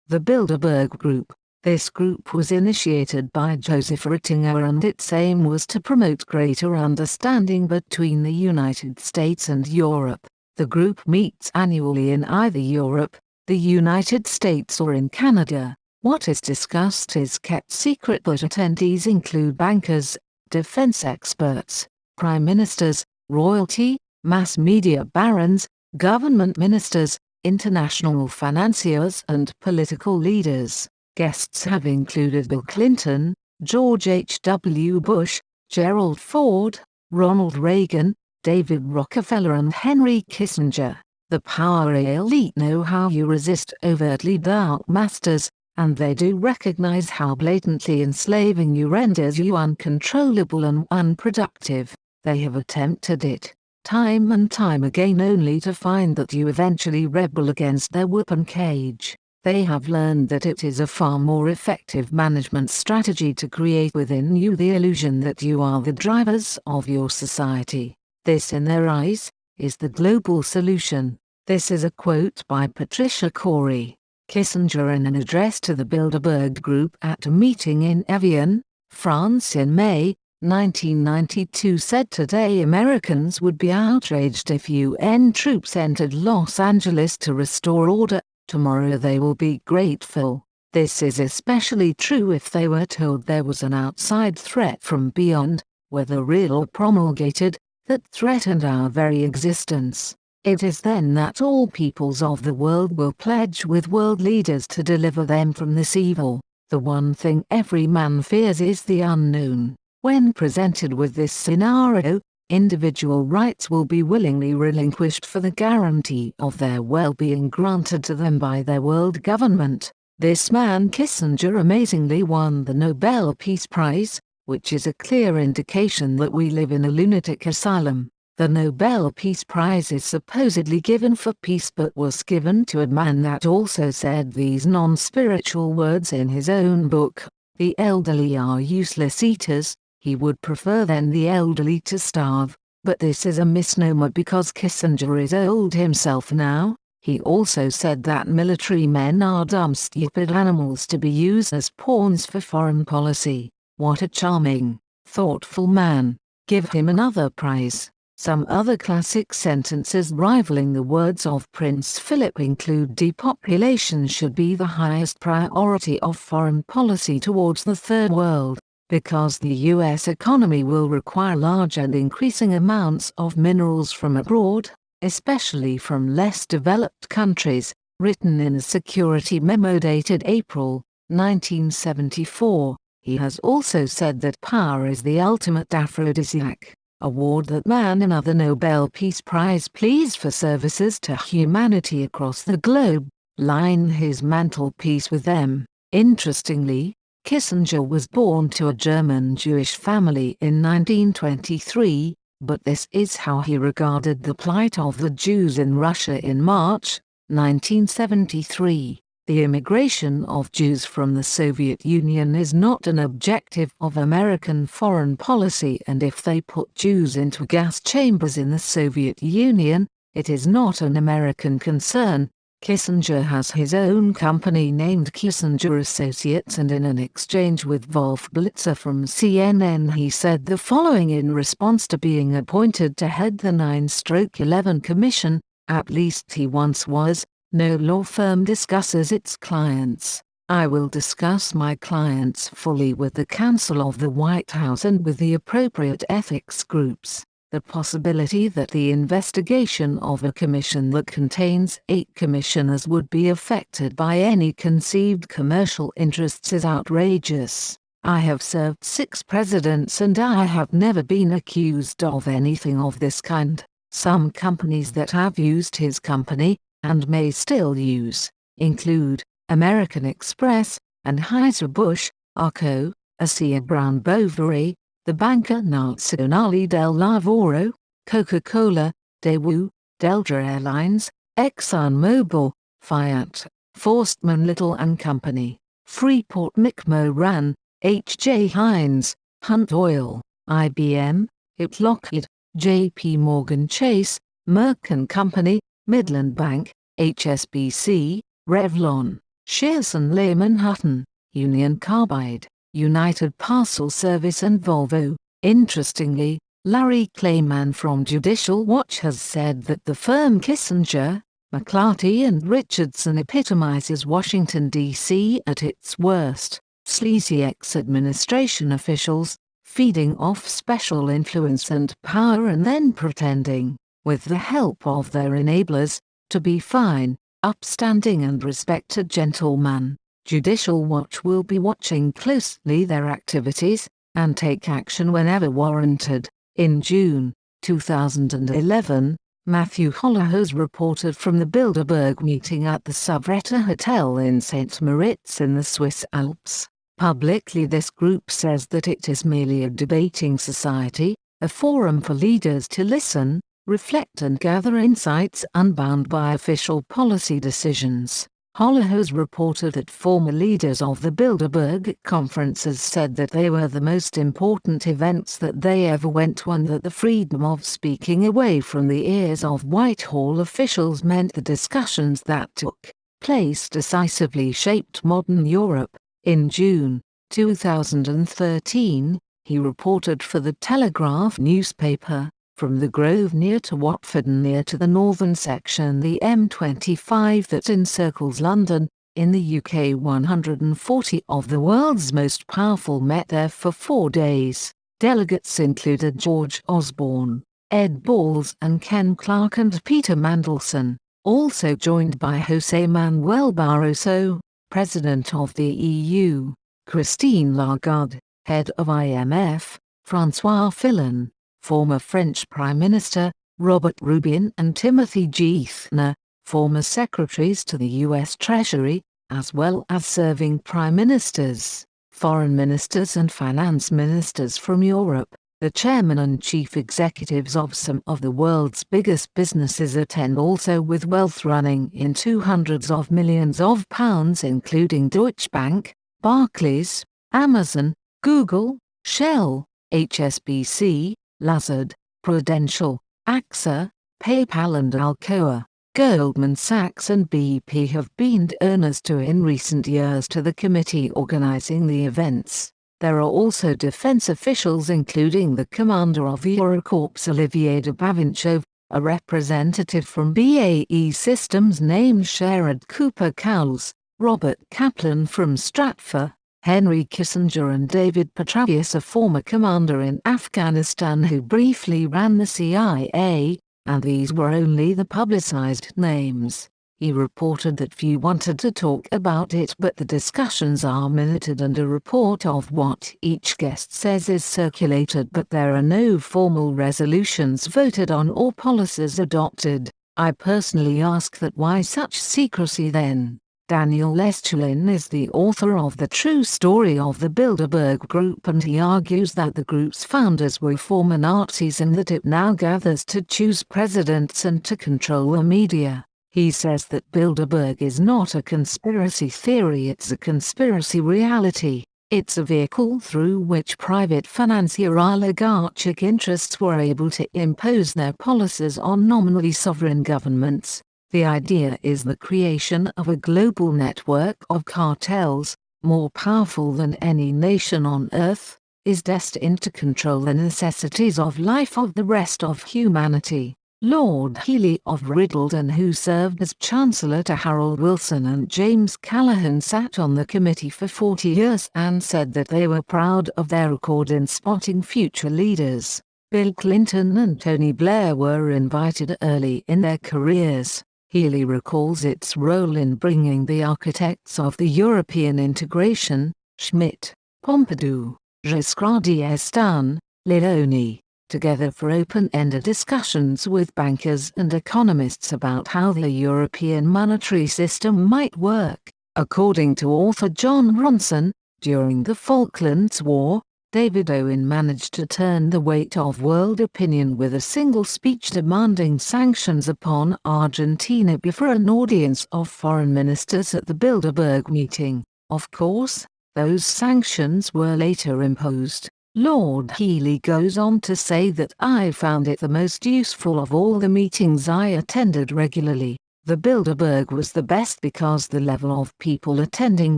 The Bilderberg Group. This group was initiated by Joseph Ratzinger, and its aim was to promote greater understanding between the United States and Europe. The group meets annually in either Europe, the United States or in Canada. What is discussed is kept secret, but attendees include bankers, defense experts, prime ministers, royalty, mass media barons, government ministers, international financiers and political leaders. Guests have included Bill Clinton, George H.W. Bush, Gerald Ford, Ronald Reagan, David Rockefeller and Henry Kissinger. The power elite know how you resist overtly dark masters, and they do recognize how blatantly enslaving you renders you uncontrollable and unproductive. They have attempted it, time and time again, only to find that you eventually rebel against their weapon cage. They have learned that it is a far more effective management strategy to create within you the illusion that you are the drivers of your society. This, in their eyes, is the global solution. This is a quote by Patricia Corey. Kissinger, in an address to the Bilderberg Group at a meeting in Evian, France in May 1992, said today Americans would be outraged if UN troops entered Los Angeles to restore order. Tomorrow they will be grateful. This is especially true if they were told there was an outside threat from beyond, whether real or promulgated, that threatened our very existence. It is then that all peoples of the world will pledge with world leaders to deliver them from this evil. The one thing every man fears is the unknown. When presented with this scenario, individual rights will be willingly relinquished for the guarantee of their well-being granted to them by their world government. This man Kissinger amazingly won the Nobel Peace Prize, which is a clear indication that we live in a lunatic asylum. The Nobel Peace Prize is supposedly given for peace, but was given to a man that also said these non-spiritual words in his own book, "The elderly are useless eaters." He would prefer then the elderly to starve, but this is a misnomer because Kissinger is old himself now. He also said that military men are dumb, stupid animals to be used as pawns for foreign policy. What a charming, thoughtful man. Give him another prize. Some other classic sentences rivaling the words of Prince Philip include depopulation should be the highest priority of foreign policy towards the Third World, because the U.S. economy will require large and increasing amounts of minerals from abroad, especially from less developed countries, written in a security memo dated April 1974. He has also said that power is the ultimate aphrodisiac, award that man and other Nobel Peace Prize pleas for services to humanity across the globe, line his mantelpiece with them. Interestingly, Kissinger was born to a German Jewish family in 1923, but this is how he regarded the plight of the Jews in Russia in March 1973. The immigration of Jews from the Soviet Union is not an objective of American foreign policy, and if they put Jews into gas chambers in the Soviet Union, it is not an American concern. Kissinger has his own company named Kissinger Associates, and in an exchange with Wolf Blitzer from CNN he said the following in response to being appointed to head the 9/11 Commission, at least he once was. No law firm discusses its clients. I will discuss my clients fully with the counsel of the White House and with the appropriate ethics groups. The possibility that the investigation of a commission that contains 8 commissioners would be affected by any conceived commercial interests is outrageous. I have served 6 presidents and I have never been accused of anything of this kind. Some companies that have used his company, and may still use, include American Express, Anheuser-Busch, Arco, ASEA Brown Boveri, the banker Nazionale del Lavoro, Coca-Cola, Daewoo, Delta Airlines, ExxonMobil, Fiat, Forstmann Little and Company, Freeport McMoran, H.J. Heinz, Hunt Oil, IBM, IT Lockheed, J.P. Morgan Chase, Merck & Company, Midland Bank, HSBC, Revlon, Shearson Lehman Hutton, Union Carbide, United Parcel Service and Volvo. Interestingly, Larry Klayman from Judicial Watch has said that the firm Kissinger, McClarty and Richardson epitomizes Washington, D.C. at its worst. Sleazy ex-administration officials, feeding off special influence and power and then pretending, with the help of their enablers, to be fine, upstanding and respected gentlemen. Judicial Watch will be watching closely their activities, and take action whenever warranted. In June 2011, Matthew Holloway reported from the Bilderberg meeting at the Souvretta Hotel in St. Moritz in the Swiss Alps. Publicly, this group says that it is merely a debating society, a forum for leaders to listen, reflect and gather insights unbound by official policy decisions. Holloway reported that former leaders of the Bilderberg conferences said that they were the most important events that they ever went to, and that the freedom of speaking away from the ears of Whitehall officials meant the discussions that took place decisively shaped modern Europe. In June 2013, he reported for the Telegraph newspaper, from the Grove near to Watford and near to the northern section the M25 that encircles London, in the UK 140 of the world's most powerful met there for 4 days. Delegates included George Osborne, Ed Balls and Ken Clarke and Peter Mandelson, also joined by José Manuel Barroso, President of the EU, Christine Lagarde, head of IMF, François Fillon, former French Prime Minister, Robert Rubin and Timothy Geithner, former secretaries to the U.S. Treasury, as well as serving prime ministers, foreign ministers and finance ministers from Europe. The chairman and chief executives of some of the world's biggest businesses attend, also with wealth running into hundreds of millions of pounds, including Deutsche Bank, Barclays, Amazon, Google, Shell, HSBC, Lazard, Prudential, AXA, PayPal and Alcoa. Goldman Sachs and BP have been donors in recent years to the committee organizing the events. There are also defense officials, including the commander of Eurocorps Olivier de Bavinchov, a representative from BAE Systems named Sherrod Cooper-Cowles, Robert Kaplan from Stratfor, Henry Kissinger and David Petraeus, a former commander in Afghanistan who briefly ran the CIA, and these were only the publicized names. He reported that few wanted to talk about it, but the discussions are minuted and a report of what each guest says is circulated, but there are no formal resolutions voted on or policies adopted. I personally ask that why such secrecy then? Daniel Estulin is the author of The True Story of the Bilderberg Group, and he argues that the group's founders were former Nazis and that it now gathers to choose presidents and to control the media. He says that Bilderberg is not a conspiracy theory, it's a conspiracy reality. It's a vehicle through which private financier oligarchic interests were able to impose their policies on nominally sovereign governments. The idea is the creation of a global network of cartels, more powerful than any nation on earth, is destined to control the necessities of life of the rest of humanity. Lord Healey of Riddleton, who served as Chancellor to Harold Wilson and James Callaghan, sat on the committee for 40 years and said that they were proud of their record in spotting future leaders. Bill Clinton and Tony Blair were invited early in their careers. Healey recalls its role in bringing the architects of the European integration, Schmidt, Pompidou, Giscard d'Estaing, Leone, together for open-ended discussions with bankers and economists about how the European monetary system might work. According to author John Ronson, during the Falklands War, David Owen managed to turn the weight of world opinion with a single speech demanding sanctions upon Argentina before an audience of foreign ministers at the Bilderberg meeting. Of course, those sanctions were later imposed. Lord Healey goes on to say that I found it the most useful of all the meetings I attended regularly. The Bilderberg was the best because the level of people attending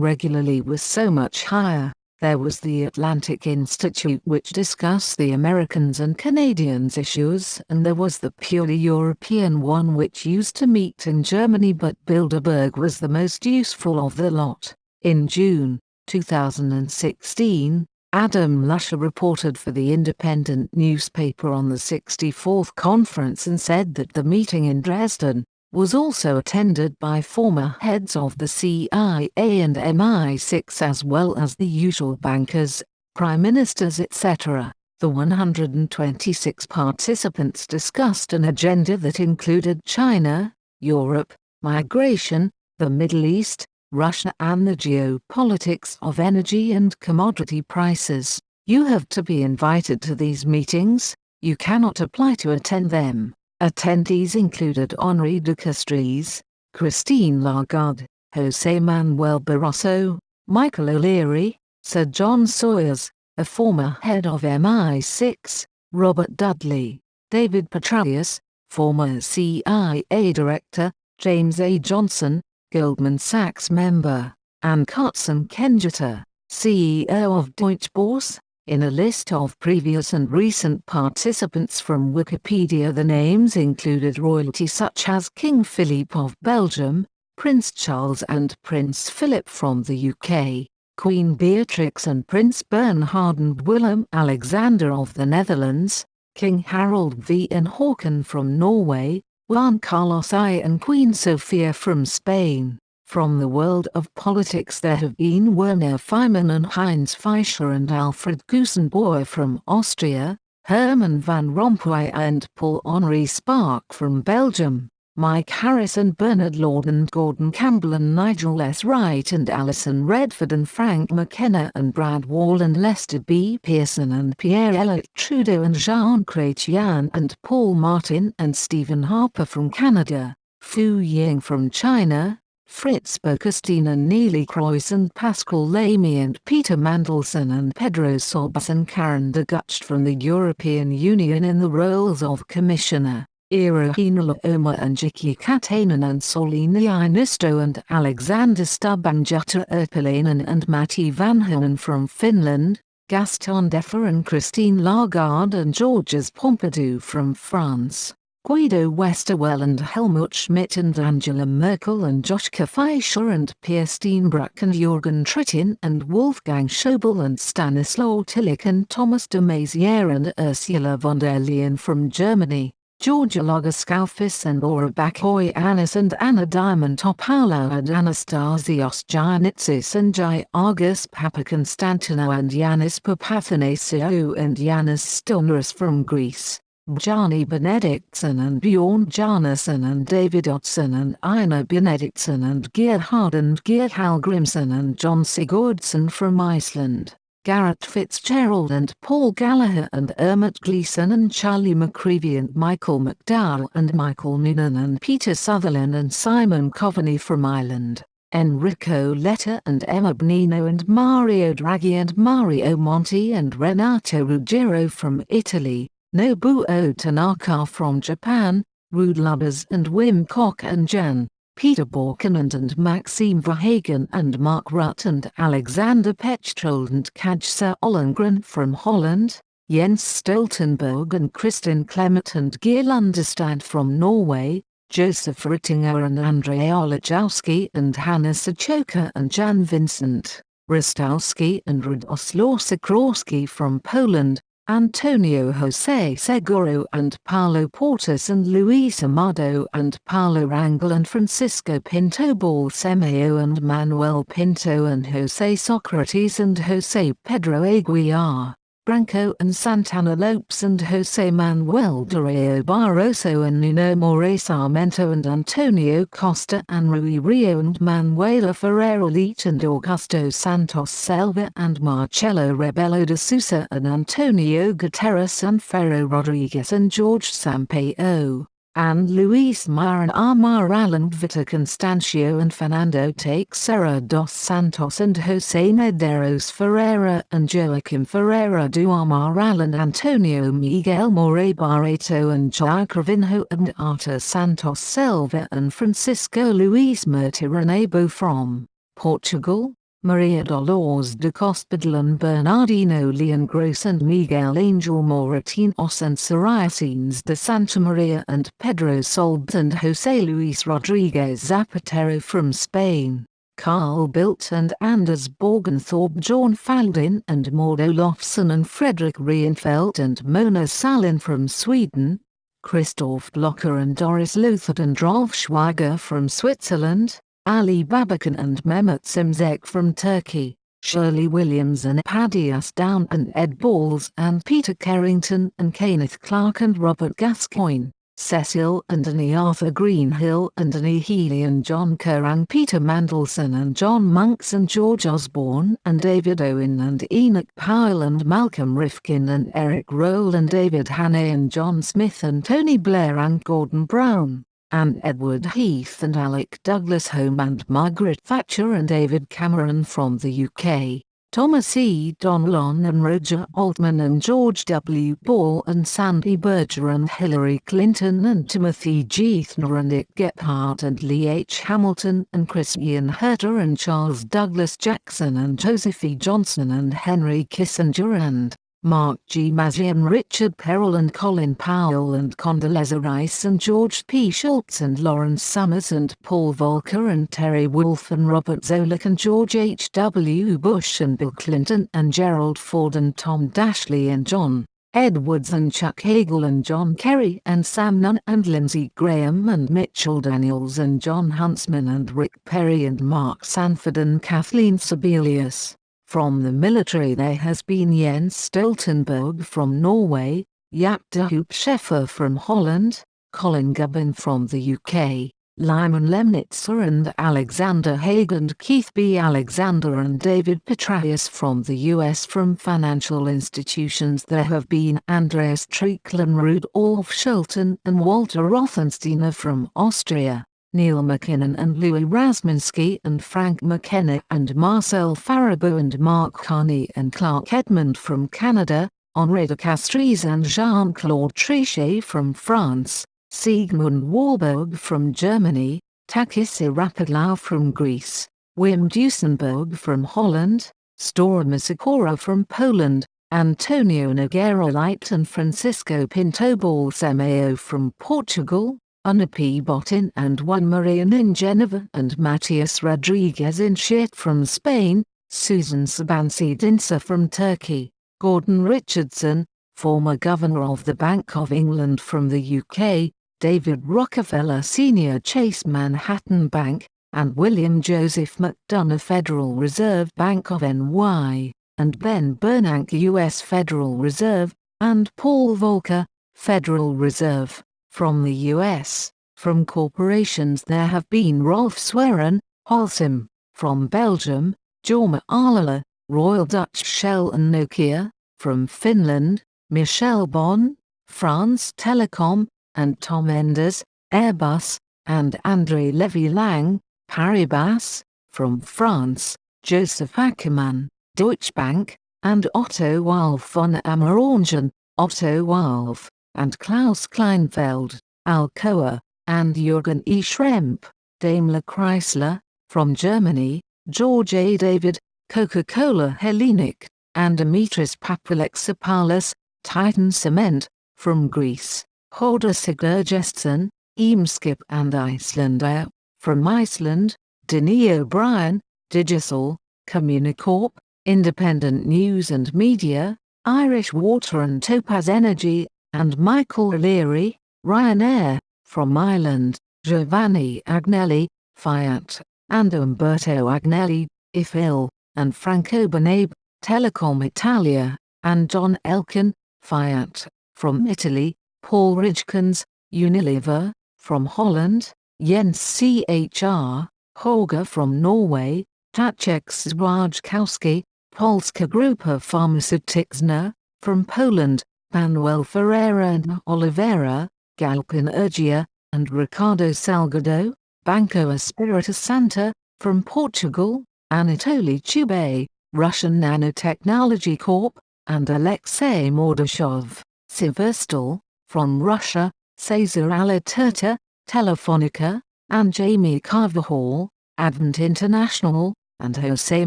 regularly was so much higher. There was the Atlantic Institute, which discussed the Americans and Canadians issues, and there was the purely European one, which used to meet in Germany, but Bilderberg was the most useful of the lot. In June 2016, Adam Luscher reported for the Independent newspaper on the 64th conference and said that the meeting in Dresden was also attended by former heads of the CIA and MI6 as well as the usual bankers, prime ministers etc. The 126 participants discussed an agenda that included China, Europe, migration, the Middle East, Russia and the geopolitics of energy and commodity prices. You have to be invited to these meetings, you cannot apply to attend them. Attendees included Henri de Castries, Christine Lagarde, José Manuel Barroso, Michael O'Leary, Sir John Sawyers, a former head of MI6, Robert Dudley, David Petraeus, former CIA director, James A. Johnson, Goldman Sachs member, and Kutsun Kenjita, CEO of Deutsche Börse. In a list of previous and recent participants from Wikipedia, the names included royalty such as King Philip of Belgium, Prince Charles and Prince Philip from the UK, Queen Beatrix and Prince Bernhard and Willem Alexander of the Netherlands, King Harold van Hawken from Norway, Juan Carlos I and Queen Sofia from Spain. From the world of politics there have been Werner Faymann and Heinz Fischer and Alfred Gusenbauer from Austria, Herman van Rompuy and Paul-Henri Spaak from Belgium, Mike Harris and Bernard Lord and Gordon Campbell and Nigel S. Wright and Alison Redford and Frank McKenna and Brad Wall and Lester B. Pearson and Pierre Elliott Trudeau and Jean Chrétien and Paul Martin and Stephen Harper from Canada, Fu Ying from China, Fritz Bockestein and Neelie Kroes and Pascal Lamy and Peter Mandelson and Pedro Solbes and Karen de Gucht from the European Union in the roles of Commissioner, Irina Laoma and Jikki Katainen and Soline Inisto and Alexander Stubb and Jutta Urpilainen and Matti Vanhanen from Finland, Gaston Deffer and Christine Lagarde and Georges Pompidou from France, Guido Westerwelle and Helmut Schmidt and Angela Merkel and Joschka Fischer and Pierre Steenbruck and Jürgen Trittin and Wolfgang Schäuble and Stanislaw Tillich and Thomas de Maizière and Ursula von der Leyen from Germany, Georgia Lagerskaufis and Laura Bakoyannis and Anna Diamantopoulos and Anastasios Giannitsis and Giorgos Papakonstantinou and Yanis Papathanasiou and Yanis Stilneris from Greece, Bjarni Benediktsson and Bjorn Bjarnason and David Oddsson and Einar Benediktsson and Gerhard and Geir Hallgrimsson and John Sigurdsson from Iceland, Garrett Fitzgerald and Paul Gallagher and Ermot Gleeson and Charlie McCreevy and Michael McDowell and Michael Noonan and Peter Sutherland and Simon Coveney from Ireland, Enrico Letta and Emma Bonino and Mario Draghi and Mario Monti and Renato Ruggiero from Italy, Nobuo Tanaka from Japan, Ruud Lubbers and Wim Kok and Jan Peter Borkenand and Maxime Verhagen and Mark Rutte and Alexander Pechtold and Kajsa Ollongren from Holland, Jens Stoltenberg and Kristin Clemet and Geir Lundestad from Norway, Joseph Rittinger and Andrzej Olechowski and Hanna Sachoka and Jan Vincent Rostowski and Radosław Sikorski from Poland, Antonio José Seguro and Paulo Portas and Luis Amado and Paulo Rangel and Francisco Pinto Balsemeo and Manuel Pinto and José Socrates and José Pedro Aguiar, Branco and Santana Lopes and José Manuel Durao Barroso and Nuno Moraes Sarmento and Antonio Costa and Rui Rio and Manuela Ferreira Leite and Augusto Santos Selva and Marcelo Rebelo de Sousa and Antonio Guterres and Ferro Rodrigues and George Sampaio. and Luis Marin Amaral and Vita Constancio and Fernando Teixeira dos Santos and José Medeiros Ferreira and Joaquim Ferreira do Amaral and Antonio Miguel Moura Barreto and João Cravinho and Arthur Santos Silva and Francisco Luis Murtiranabo from Portugal, Maria Dolores de Cospedal and Bernardino Leon Gross and Miguel Angel Moratinos and Saraicines de Santa Maria and Pedro Solbes and José Luis Rodriguez Zapatero from Spain, Carl Bildt and Anders Borgenthorpe, John Faldin and Maud Olofsson and Fredrik Reinfeldt and Mona Sahlin from Sweden, Christoph Blocher and Doris Lothar and Rolf Schweiger from Switzerland, Ali Babakan and Mehmet Simzek from Turkey, Shirley Williams and Padias Down and Ed Balls and Peter Carrington and Kenneth Clark and Robert Gascoigne, Cecil Anthony Arthur Greenhill and Annie Healy and John Kerr and Peter Mandelson and John Monks and George Osborne and David Owen and Enoch Powell and Malcolm Rifkin and Eric Roll and David Hannay and John Smith and Tony Blair and Gordon Brown, and Edward Heath and Alec Douglas Home and Margaret Thatcher and David Cameron from the UK, Thomas E. Donlon and Roger Altman and George W. Ball and Sandy Berger and Hillary Clinton and Timothy Geithner and Nick Gephardt and Lee H. Hamilton and Chris Ian Herter and Charles Douglas Jackson and Joseph E. Johnson and Henry Kissinger and Mark G. Mazzi and Richard Perrell and Colin Powell and Condoleezza Rice and George P. Schultz and Lawrence Summers and Paul Volcker and Terry Wolfe and Robert Zoellick and George H. W. Bush and Bill Clinton and Gerald Ford and Tom Dashley and John Edwards and Chuck Hagel and John Kerry and Sam Nunn and Lindsey Graham and Mitchell Daniels and John Huntsman and Rick Perry and Mark Sanford and Kathleen Sebelius. From the military there has been Jens Stoltenberg from Norway, Jaap de Hoop Scheffer from Holland, Colin Gubbin from the UK, Lyman Lemnitzer and Alexander Haig and Keith B. Alexander and David Petraeus from the US. From financial institutions there have been Andreas Tricklen, Rudolf Schulten and Walter Rothensteiner from Austria, Neil McKinnon and Louis Rasmunsky and Frank McKenna and Marcel Faribault and Mark Carney and Clark Edmond from Canada, Henri de Castries and Jean-Claude Trichet from France, Sigmund Warburg from Germany, Takis Rapidlau from Greece, Wim Duesenberg from Holland, Stora Misakora from Poland, Antonio Nogueira Light and Francisco Pinto Balsemeo from Portugal, Ana P. Botin and Juan Marian in Geneva and Matias Rodriguez in Schit from Spain, Susan Sabansi Dinsa from Turkey, Gordon Richardson, former Governor of the Bank of England from the UK, David Rockefeller Sr. Chase Manhattan Bank, and William Joseph McDonough Federal Reserve Bank of NY, and Ben Bernanke U.S. Federal Reserve, and Paul Volcker, Federal Reserve. From the U.S., from corporations there have been Rolf Sweren, Holcim, from Belgium, Jorma Alala, Royal Dutch Shell and Nokia, from Finland, Michel Bon, France Telecom, and Tom Enders, Airbus, and André Levy-Lang, Paribas, from France, Joseph Ackermann, Deutsche Bank, and Otto Waalf von Ammerongen, Otto Waalf, and Klaus Kleinfeld, Alcoa, and Jürgen E. Schremp, Daimler Chrysler, from Germany, George A. David, Coca-Cola Hellenic, and Dimitris Papalexopoulos, Titan Cement, from Greece, Hoda Sigurgesson, Eimskip and Icelandair, from Iceland, Denis O'Brien, Digisol, Communicorp, Independent News and Media, Irish Water and Topaz Energy, and Michael O'Leary, Ryanair, from Ireland, Giovanni Agnelli, Fiat, and Umberto Agnelli, IFIL, and Franco Benabe, Telecom Italia, and John Elkann, Fiat, from Italy, Paul Ridgekins, Unilever, from Holland, Jens Chr. Holger from Norway, Tacek Zwajdkowski, Polska Grupa Farmaceutycna, from Poland, Manuel Ferreira and Oliveira, Galpin Urgia, and Ricardo Salgado. Banco Espírito Santo, from Portugal, Anatoly Chubey, Russian Nanotechnology Corp., and Alexei Mordashov. Severstal, from Russia, Cesar Alaturta, Telefonica, and Jamie Carvajal, Advent International, and José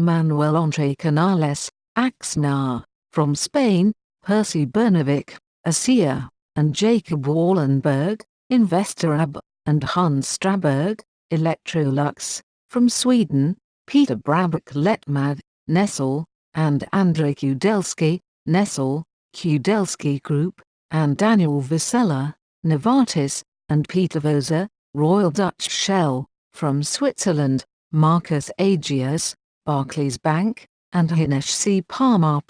Manuel Entre Canales, Axnar. From Spain, Percy Bernovic, ASEA, and Jacob Wallenberg, Investorab, and Hans Straberg, Electrolux. From Sweden, Peter Brabeck Letmad, Nestle, and Andrei Kudelski, Nestle, Kudelski Group, and Daniel Vasella, Novartis, and Peter Voser, Royal Dutch Shell. From Switzerland, Marcus Agius, Barclays Bank, and Hinesh C. Parma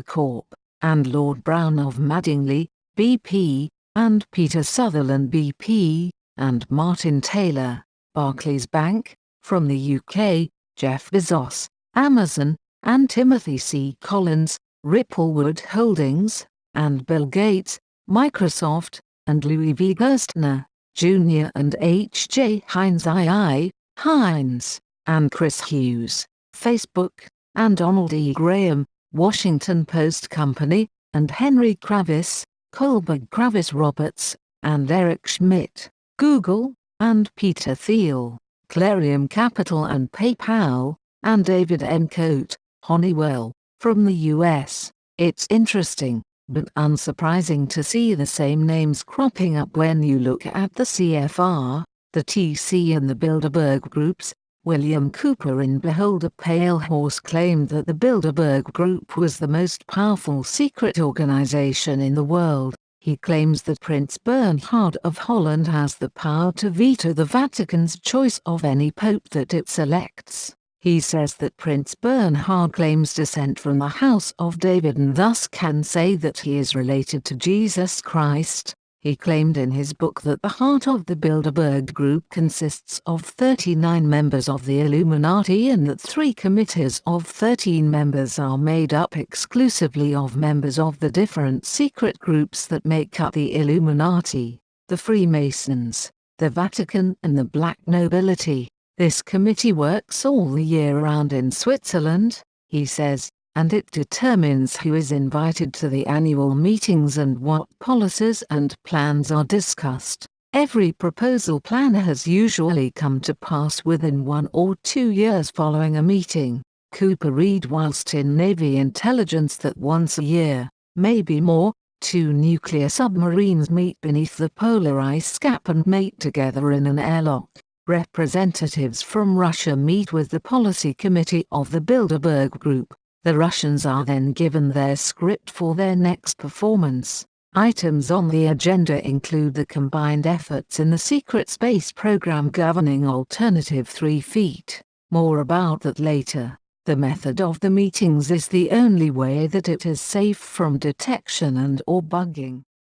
Corp., and Lord Brown of Madingley, BP, and Peter Sutherland BP, and Martin Taylor, Barclays Bank. From the UK, Jeff Bezos, Amazon, and Timothy C. Collins, Ripplewood Holdings, and Bill Gates, Microsoft, and Louis V. Gerstner, Jr. and H. J. Heinz II, Heinz, and Chris Hughes, Facebook, and Donald E. Graham, Washington Post Company, and Henry Kravis, Kohlberg Kravis Roberts, and Eric Schmidt, Google, and Peter Thiel, Clarion Capital and PayPal, and David M. Coate, Honeywell. From the US, it's interesting, but unsurprising to see the same names cropping up when you look at the CFR, the TC and the Bilderberg groups. William Cooper in Behold a Pale Horse claimed that the Bilderberg Group was the most powerful secret organization in the world. He claims that Prince Bernhard of Holland has the power to veto the Vatican's choice of any pope that it selects. He says that Prince Bernhard claims descent from the House of David and thus can say that he is related to Jesus Christ. He claimed in his book that the heart of the Bilderberg Group consists of 39 members of the Illuminati and that 3 committees of 13 members are made up exclusively of members of the different secret groups that make up the Illuminati, the Freemasons, the Vatican and the Black Nobility. This committee works all the year round in Switzerland, he says, and it determines who is invited to the annual meetings and what policies and plans are discussed. Every proposal plan has usually come to pass within 1 or 2 years following a meeting. Cooper read whilst in Navy intelligence that once a year, maybe more, 2 nuclear submarines meet beneath the polar ice cap and mate together in an airlock. Representatives from Russia meet with the policy committee of the Bilderberg Group. The Russians are then given their script for their next performance. Items on the agenda include the combined efforts in the secret space program governing Alternative 3 Feet. More about that later. The method of the meetings is the only way that it is safe from detection and or bugging.